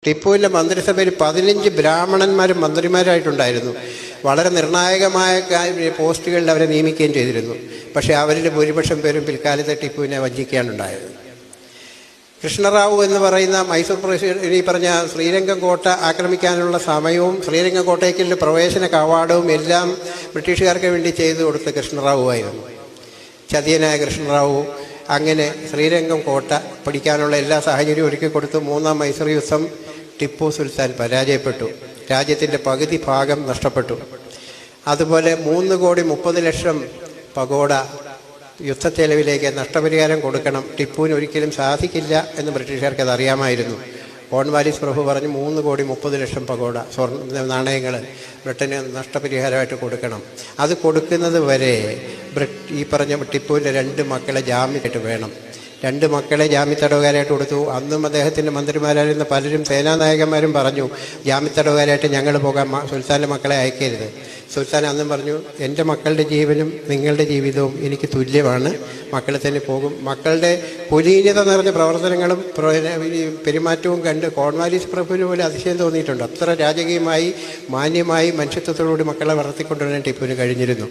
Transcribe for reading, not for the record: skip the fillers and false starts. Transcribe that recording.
ടിപ്പുവിൻ്റെ മന്ത്രിസഭയിൽ 15 ബ്രാഹ്മണന്മാരും മന്ത്രിമാരായിട്ടുണ്ടായിരുന്നു. വളരെ നിർണായകമായ പോസ്റ്റുകളിൽ അവരെ നിയമിക്കുകയും ചെയ്തിരുന്നു. പക്ഷേ അവരിൽ ഭൂരിപക്ഷം പേരും പിൽക്കാലത്ത് ടിപ്പുവിനെ വഞ്ചിക്കാനുണ്ടായത്. കൃഷ്ണറാവു എന്ന് പറയുന്ന മൈസൂർ പ്രസിഡന്റ് ഈ പറഞ്ഞ ശ്രീരംഗം കോട്ട ആക്രമിക്കാനുള്ള സമയവും ശ്രീരംഗം കോട്ടയ്ക്കുള്ള പ്രവേശന കവാടവും എല്ലാം ബ്രിട്ടീഷുകാർക്ക് വേണ്ടി ചെയ്തു കൊടുത്ത കൃഷ്ണറാവു ആയിരുന്നു. ചതിയനായ കൃഷ്ണറാവു അങ്ങനെ ശ്രീരംഗം കോട്ട പിടിക്കാനുള്ള എല്ലാ സാഹചര്യവും ഒരുക്കി കൊടുത്തു. 3-ാം മൈസൂർ യുദ്ധം ടിപ്പു സുൽത്താൻ പരാജയപ്പെട്ടു. രാജ്യത്തിൻ്റെ പകുതി ഭാഗം നഷ്ടപ്പെട്ടു. അതുപോലെ 3,30,00,000 പഗോഡ യുദ്ധച്ചെലവിലേക്ക് നഷ്ടപരിഹാരം കൊടുക്കണം. ടിപ്പുവിന് ഒരിക്കലും സാധിക്കില്ല എന്ന് ബ്രിട്ടീഷുകാർക്ക് അത് അറിയാമായിരുന്നു. കോൺവാലിസ് പ്രഭു പറഞ്ഞു 3,30,00,000 പഗോഡ നാണയങ്ങൾ ബ്രിട്ടന് നഷ്ടപരിഹാരമായിട്ട് കൊടുക്കണം. അത് കൊടുക്കുന്നത് വരെ ഈ പറഞ്ഞ ടിപ്പുവിൻ്റെ 2 മക്കളെ ജാമ്യമായിട്ട് വേണം. 2 മക്കളെ ജാമ്യത്തടവുകാരായിട്ട് കൊടുത്തു. അന്നും അദ്ദേഹത്തിൻ്റെ മന്ത്രിമാരായിരുന്ന പലരും സേനാനായകന്മാരും പറഞ്ഞു ജാമ്യത്തടവുകാരായിട്ട് ഞങ്ങൾ പോകാൻ സുൽത്താൻ്റെ മക്കളെ അയക്കരുത്. സുൽത്താൻ അന്നും പറഞ്ഞു എൻ്റെ മക്കളുടെ ജീവനും നിങ്ങളുടെ ജീവിതവും എനിക്ക് തുല്യമാണ്, മക്കളെ തന്നെ പോകും. മക്കളുടെ കുലീനത നിറഞ്ഞ പ്രവർത്തനങ്ങളും പെരുമാറ്റവും കണ്ട് കോൺവാലിസ് പ്രഭുവിന് പോലെ അതിശയം തോന്നിയിട്ടുണ്ട്. അത്ര രാജകീയമായി മാന്യമായി മനുഷ്യത്വത്തോടുകൂടി മക്കളെ വളർത്തിക്കൊണ്ടുവരാൻ ടിപ്പുവിന് കഴിഞ്ഞിരുന്നു.